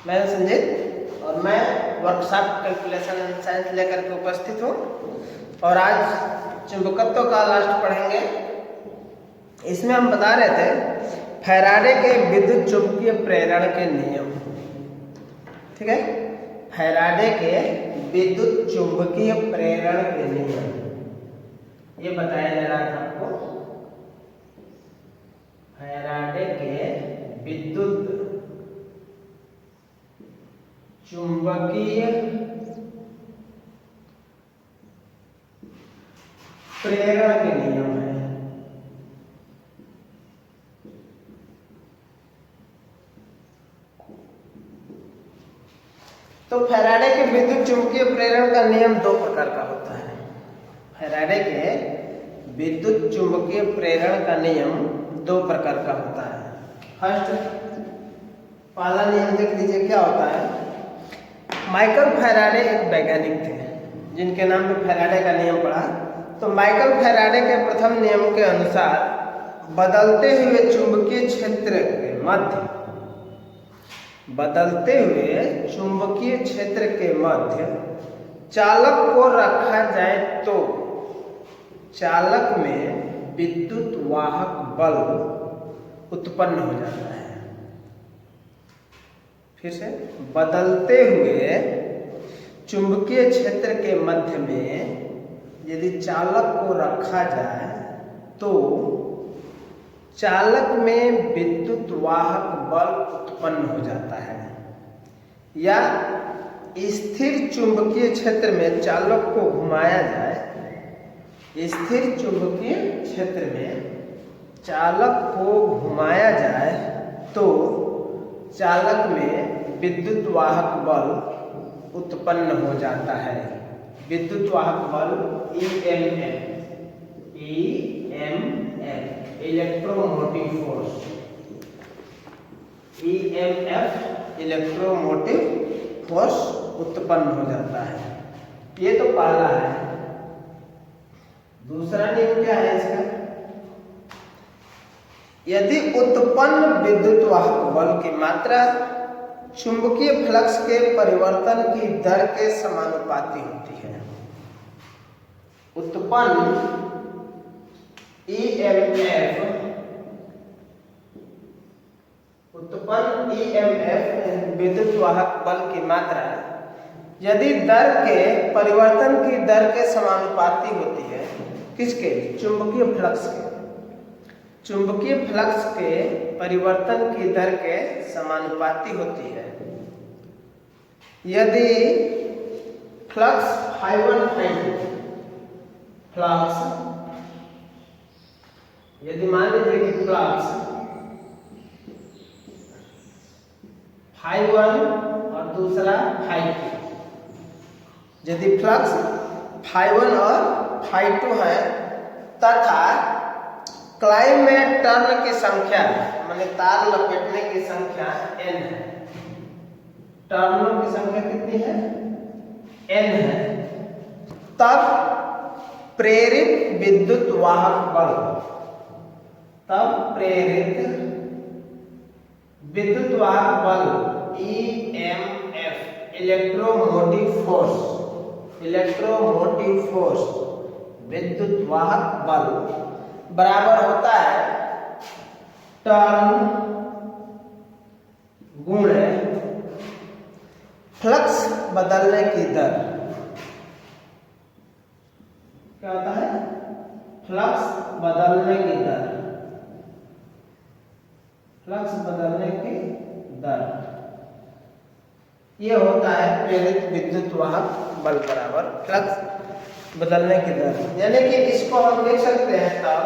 मैं संजीत और मैं वर्कशॉप कैलकुलेशन एंड साइंस लेकर के उपस्थित हूँ और आज चुंबकत्व का लास्ट पढ़ेंगे। इसमें हम बता रहे थे फैराडे के विद्युत चुंबकीय प्रेरण के नियम। ठीक है, फैराडे के विद्युत चुंबकीय प्रेरण के नियम ये बताया जा रहा था आपको। फैराडे के विद्युत चुंबकीय प्रेरण के नियम है। तो फैराडे के विद्युत चुंबकीय प्रेरण का नियम दो प्रकार का होता है। फैराडे के विद्युत चुंबकीय प्रेरण का नियम दो प्रकार का होता है। फर्स्ट पहला नियम देख लीजिए क्या होता है। माइकल फैराडे एक वैज्ञानिक थे जिनके नाम पे फैराडे का नियम पड़ा। तो माइकल फैराडे के प्रथम नियम के अनुसार बदलते हुए चुंबकीय क्षेत्र के मध्य चालक को रखा जाए तो चालक में विद्युत वाहक बल उत्पन्न हो जाता है। फिर से, बदलते हुए चुंबकीय क्षेत्र के मध्य में यदि चालक को रखा जाए तो चालक में विद्युत वाहक बल उत्पन्न हो जाता है। या स्थिर चुंबकीय क्षेत्र में चालक को घुमाया जाए, स्थिर चुंबकीय क्षेत्र में चालक को घुमाया जाए तो चालक में विद्युत वाहक बल उत्पन्न हो जाता है। विद्युत वाहक बल EMF electromotive force, EMF electromotive force उत्पन्न हो जाता है। ये तो पहला है। दूसरा नियम क्या है इसका? यदि उत्पन्न विद्युत वाहक बल की मात्रा चुंबकीय फ्लक्स के परिवर्तन की दर के समानुपाती होती है। उत्पन्न EMF विद्युत वाहक बल की मात्रा यदि दर के परिवर्तन की दर के समानुपाती होती है। किसके? चुंबकीय फ्लक्स के। चुंबकीय फ्लक्स के परिवर्तन की दर के समानुपाती होती है। यदि फ्लक्स ∅1 ∅2 फ्लक्स, यदि मान लीजिए कि फ्लक्स ∅1 और दूसरा ∅2, यदि फ्लक्स ∅1 और ∅2 है तथा क्लाइम में टर्न की संख्या माने तार लपेटने की संख्या n है। टर्नों की संख्या कितनी है? n है। तब प्रेरित विद्युत वाहक बल, EMF इलेक्ट्रोमोटिव फोर्स विद्युत वाहक बल बराबर होता है टर्न गुणे फ्लक्स बदलने की दर। क्या होता है? फ्लक्स बदलने की दर, फ्लक्स बदलने की दर ये होता है प्रेरित विद्युत वाहक बल बराबर फ्लक्स बदलने की दर। यानी कि इसको हम लिख सकते हैं तब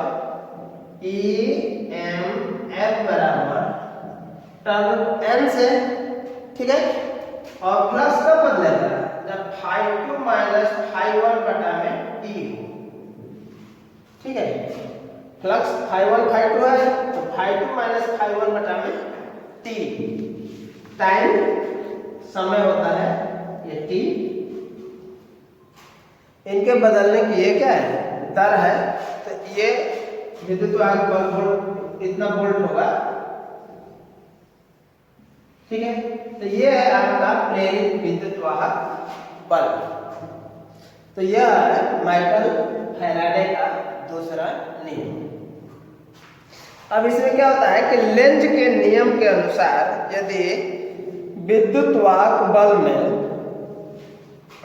EMF बराबर टर्न n से, ठीक है, और फ्लक्स कब बदलेगा? जब ∅2 माइनस ∅1 बटा में t हो। ठीक है, फ्लक्स ∅1 ∅2 है तो ∅2 माइनस ∅1 बटा में t, टाइम समय होता है ये t। इनके बदलने की ये क्या है? दर है। तो ये विद्युत वाहक बल इतना वोल्ट होगा ठीक है, तो ये है आपका प्रेरित विद्युत वाहक बल। तो यह है माइकल फैराडे का दूसरा नियम। अब इसमें क्या होता है कि लेंज के नियम के अनुसार यदि विद्युत वाहक बल में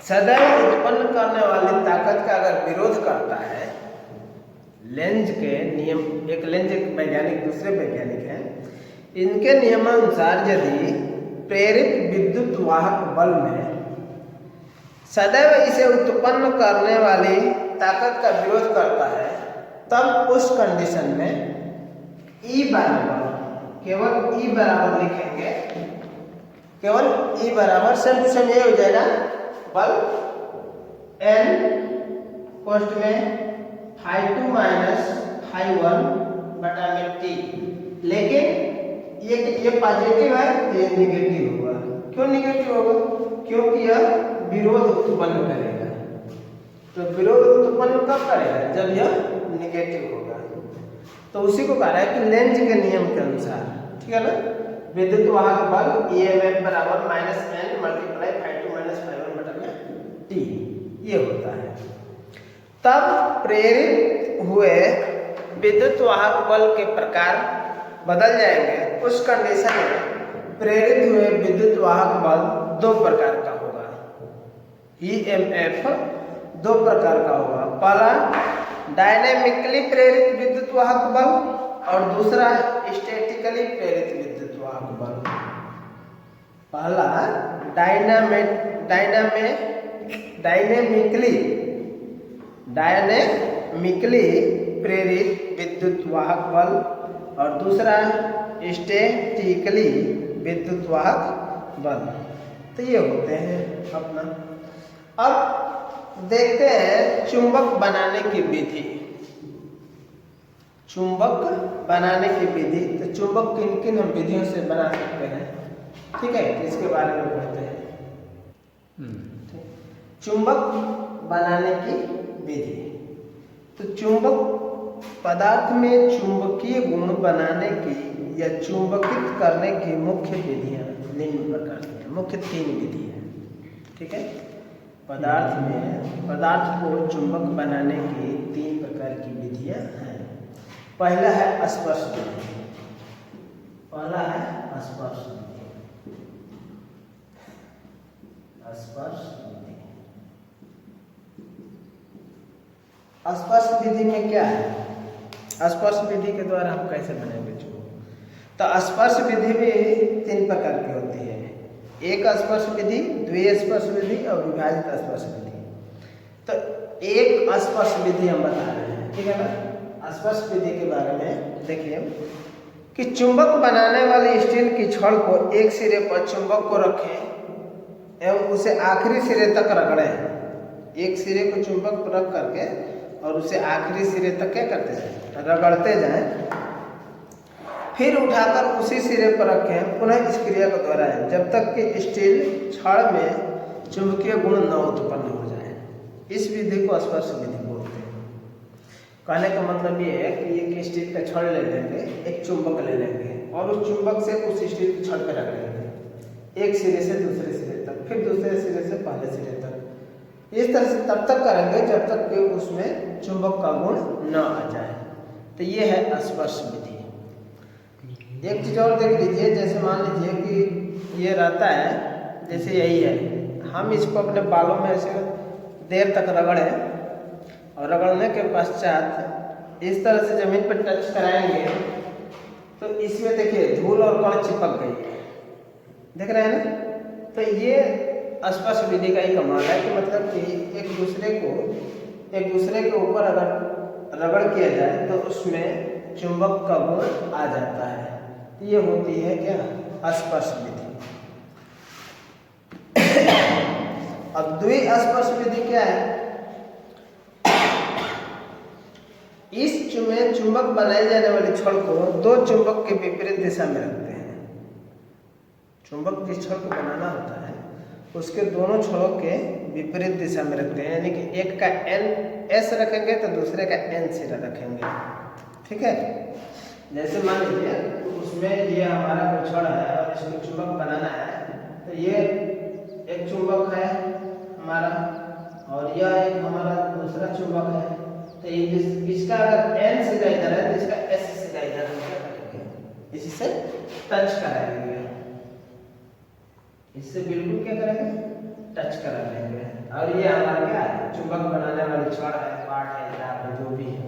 सदैव उत्पन्न करने वाली ताकत का अगर विरोध करता है, लेंज के नियम, एक लेंज एक वैज्ञानिक दूसरे वैज्ञानिक हैं, इनके नियमानुसार यदि प्रेरित विद्युत वाहक बल में सदैव इसे उत्पन्न करने वाली ताकत का विरोध करता है, तब उस कंडीशन में E बराबर, केवल E बराबर लिखेंगे, केवल E बराबर सेम टू सेम ये हो जाएगा बल N पोस्ट में φ2 माइनस φ1 बटा में T। लेकिन ये पॉजिटिव है, ये निगेटिव होगा। क्यों निगेटिव होगा? क्योंकि यह विरोध उत्पन्न करेगा। तो विरोध उत्पन्न कब करेगा? जब यह निगेटिव होगा। तो उसी को कह रहा है कि लेंज के नियम के अनुसार, ठीक है ना, विद्युत वाहक बल EMF बराबर माइनस n मल्टीप्लाई φ2 माइनस φ1 बटा में T, ये होता है। तब प्रेरित हुए विद्युत वाहक बल के प्रकार बदल जाएंगे। उस कंडीशन में प्रेरित हुए विद्युत वाहक बल दो प्रकार का होगा। EMF दो प्रकार का होगा। पहला डायनेमिकली प्रेरित विद्युत वाहक बल और दूसरा स्टैटिकली प्रेरित विद्युत वाहक बल। पहला डायनेमिकली प्रेरित विद्युत वाहक बल और दूसरा स्टैटिकली विद्युत वाहक बल। तो ये होते हैं अपना। अब देखते हैं चुंबक बनाने की विधि। चुंबक बनाने की विधि, तो चुंबक किन किन हम विधियों से बना सकते हैं, ठीक है, इसके बारे में पढ़ते हैं। चुंबक बनाने की विधि। तो चुंबक पदार्थ में चुंबकीय गुण बनाने की या चुंबकित करने की मुख्य विधियां निम्न प्रकार की हैं। मुख्य तीन विधि हैं, ठीक है। पदार्थ को चुंबक बनाने की तीन प्रकार की विधियां हैं। पहला है स्पर्श विधि। पहला है स्पर्श विधि। स्पर्श विधि। स्पर्श विधि में क्या है? स्पर्श विधि के द्वारा हम कैसे बनाएंगे चुंबक? तो स्पर्श विधि भी तीन प्रकार की होती है। एक स्पर्श विधि, द्वितीय स्पर्श विधि और विभाजित स्पर्श विधि। तो एक स्पर्श विधि हम बता रहे हैं, ठीक है ना। स्पर्श विधि के बारे में देखिए कि चुंबक बनाने वाली स्टील की छड़ को एक सिरे पर चुंबक को रखें एवं उसे आखिरी सिरे तक रगड़ें। एक सिरे को चुंबक पर रख करके और उसे आखिरी सिरे तक क्या करते जाएं? रगड़ते जाएं। फिर उठाकर उसी सिरे पर रखें। पुनः इस क्रिया को दोहराएं जब तक कि स्टील छड़ में चुंबकीय गुण न उत्पन्न हो जाए। इस विधि को स्पर्श विधि बोलते हैं। कहने का मतलब ये है कि एक स्टील का छड़ ले लेंगे, एक चुंबक ले लेंगे और उस चुंबक से उस स्टील की छड़ पर रख लेंगे, एक सिरे से दूसरे सिरे तक, फिर दूसरे सिरे से पहले सिरे तक। इस तरह से तब तक करेंगे जब तक कि उसमें चुंबक का गुण न आ जाए। तो ये है स्पर्श विधि। एक चीज और देख लीजिए, जैसे मान लीजिए कि ये रहता है, जैसे यही है, हम इसको अपने बालों में ऐसे देर तक रगड़े और रगड़ने के पश्चात इस तरह से जमीन पर टच कराएंगे तो इसमें देखिए धूल और कण चिपक गई है, देख रहे हैं ना। तो ये स्पर्श विधि का ही कमाल है कि मतलब कि एक दूसरे के ऊपर अगर रगड़ किया जाए तो उसमें चुंबक का गुण आ जाता है। ये होती है क्या? स्पर्श विधि। अब द्विस्पर्श विधि क्या है? इसमें चुंबक बनाई जाने वाली छड़ को दो चुंबक के विपरीत दिशा में रखते हैं। चुंबक जिस छड़ को बनाना होता है उसके दोनों छड़ों के विपरीत दिशा में रखते हैं, यानी कि एक का एन एस रखेंगे तो दूसरे का एन सिरा रखेंगे, ठीक है। जैसे मान लीजिए उसमें ये हमारा कोई छड़ है और इसको चुंबक बनाना है, तो ये एक चुंबक है हमारा और यह एक हमारा दूसरा चुंबक है। तो ये इसका अगर N सीधा इधर है तो इसका S सीधा इधर हम क्या करेंगे, इसी से टच कराएंगे, इससे बिल्कुल क्या करेंगे, टच करा लेंगे। और ये हमारा क्या है, चुंबक बनाने वाली छड़ है, पार्ट है, तार है, जो भी है।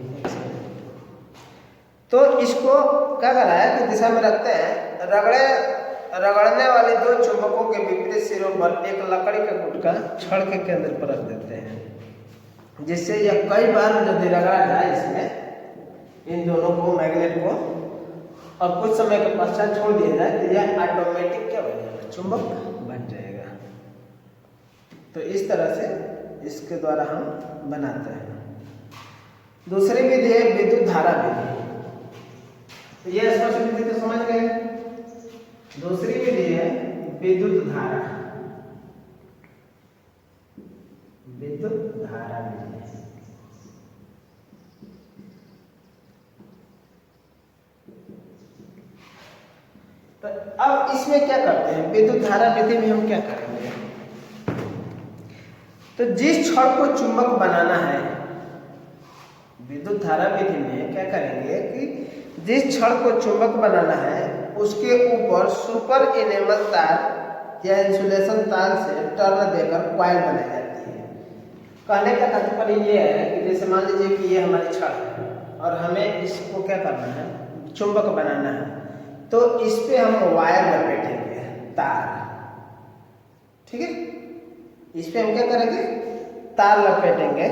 तो इसको क्या करा है कि दिशा में रखते हैं, रगड़ने वाले दो चुंबकों के विपरीत सिरों पर एक लकड़ी का गुटका छड़ के केंद्र पर रख देते हैं, जिससे यह कई बार यदि रगड़ा जाए इसमें इन दोनों को, मैग्नेट को, और कुछ समय के पश्चात छोड़ दिया जाए तो यह ऑटोमेटिक क्या बन जाएगा, चुंबक बन जाएगा। तो इस तरह से इसके द्वारा हम बनाते हैं। दूसरी विधि है विद्युत धारा विधि। तो ये स्पर्श विधि तो समझ गए। दूसरी विधि है विद्युत धारा, विद्युत धारा विधि। तो अब इसमें क्या करते हैं, विद्युत धारा विधि में हम क्या करेंगे, तो जिस छड़ को चुंबक बनाना है, विद्युत धारा विधि में क्या करेंगे कि जिस छड़ को चुंबक बनाना है उसके ऊपर सुपर इनेमल तार या इंसुलेशन तार से टर्न देकर कॉइल बनाई जाती है। कहने का तात्पर्य ये है कि जैसे मान लीजिए कि ये हमारी छड़ है और हमें इसको क्या करना है, चुंबक बनाना है, तो इस पे हम वायर लपेटेंगे, तार, ठीक है, इस पे हम क्या करेंगे, तार लपेटेंगे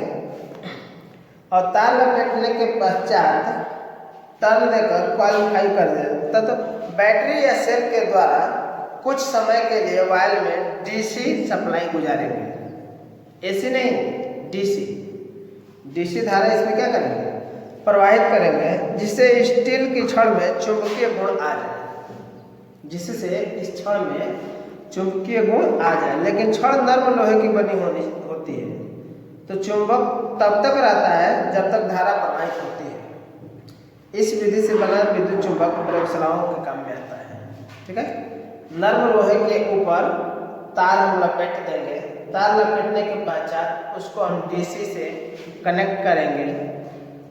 और तार लपेटने के पश्चात टर्न देकर कॉइल खाली कर देंगे। तो बैटरी या सेल के द्वारा कुछ समय के लिए वायर में डीसी सप्लाई गुजारेंगे, एसी नहीं, डीसी धारा इसमें क्या करेंगे, प्रवाहित करेंगे, जिससे स्टील की छड़ में चुंबकीय गुण आ जाए, जिससे इस छड़ में चुंबकीय गुण आ जाए। लेकिन छड़ नर्म लोहे की बनी होती है, तो चुंबक तब तक रहता है जब तक धारा प्रवाहित होती है। इस विधि से बना विद्युत चुंबक प्रयोगशालाओं के काम में आता है, ठीक है। नर्म लोहे के ऊपर तार हम लपेट देंगे, तार लपेटने के पश्चात उसको हम डीसी से कनेक्ट करेंगे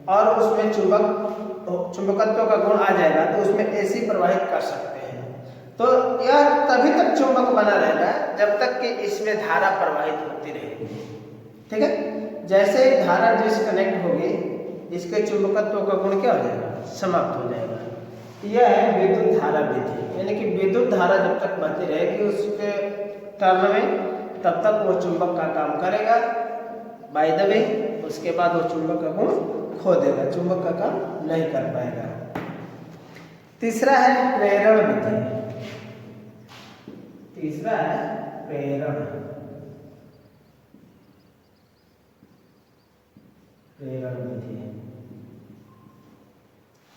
और उसमें चुंबकत्व का गुण आ जाएगा, तो उसमें एसी प्रवाहित कर सकते हैं। तो यह तभी तक चुंबक बना रहेगा जब तक कि इसमें धारा प्रवाहित होती रहेगी, ठीक है। जैसे ही धारा डिस्कनेक्ट होगी, इसके चुंबकत्व का गुण क्या हो जाएगा, समाप्त हो जाएगा। यह है विद्युत धारा विधि, यानी कि विद्युत धारा जब तक बहती रहेगी उसके टर्न में, तब तक वो चुंबक का काम करेगा, बाय द वे उसके बाद वो चुंबक का गुण खो देगा, चुंबक का काम नहीं कर पाएगा। तीसरा है प्रेरण विधि, तीसरा है प्रेरण विधि,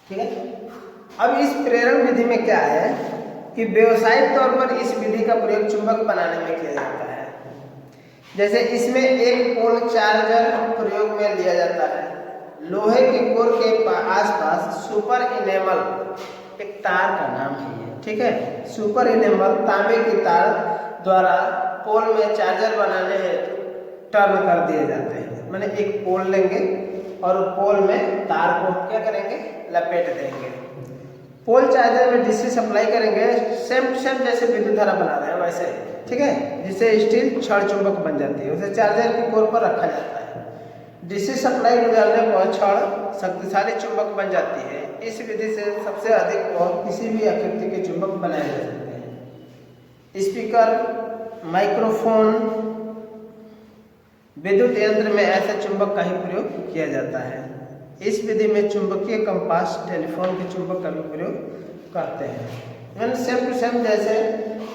ठीक है। अब इस प्रेरण विधि में क्या है कि व्यवसायिक तौर पर इस विधि का प्रयोग चुंबक बनाने में किया जाता है। जैसे इसमें एक पोल चार्जर प्रयोग में लिया जाता है। लोहे के कोर के आसपास सुपर इनेमल, एक तार का नाम है ये, ठीक है, सुपर इनेमल तांबे की तार द्वारा पोल में चार्जर बनाने हेतु टर्न कर दिए जाते हैं। मैंने एक पोल लेंगे और पोल में तार को क्या करेंगे, लपेट देंगे। पोल चार्जर में डीसी सप्लाई करेंगे, सेम जैसे विद्युत धारा बना रहे हैं वैसे, ठीक है, जिससे स्टील छड़ चुंबक बन जाती है। उसे चार्जर की कोर पर रखा जाता है। डीसी सप्लाई गुजारने पर छड़ शक्तिशाली चुंबक बन जाती है। इस विधि से सबसे अधिक और किसी भी आकृति के चुंबक बनाए जा सकते हैं। स्पीकर, माइक्रोफोन, विद्युत यंत्र में ऐसे चुंबक का ही प्रयोग किया जाता है। इस विधि में चुंबकीय कंपास, टेलीफोन के चुंबक का भी प्रयोग करते हैं। सेम टू सेम जैसे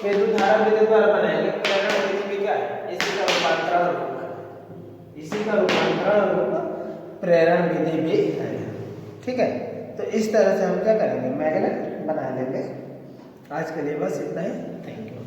विद्युत धारा विधि द्वारा बनाएंगे, प्रेरण विधि भी क्या है, इसी का रूपांतरण रूप है, इसी का रूपांतरण रूप प्रेरण विधि भी है, ठीक है। तो इस तरह से हम क्या करेंगे, मैग्नेट बना लेंगे। आज के लिए बस इतना ही, थैंक यू।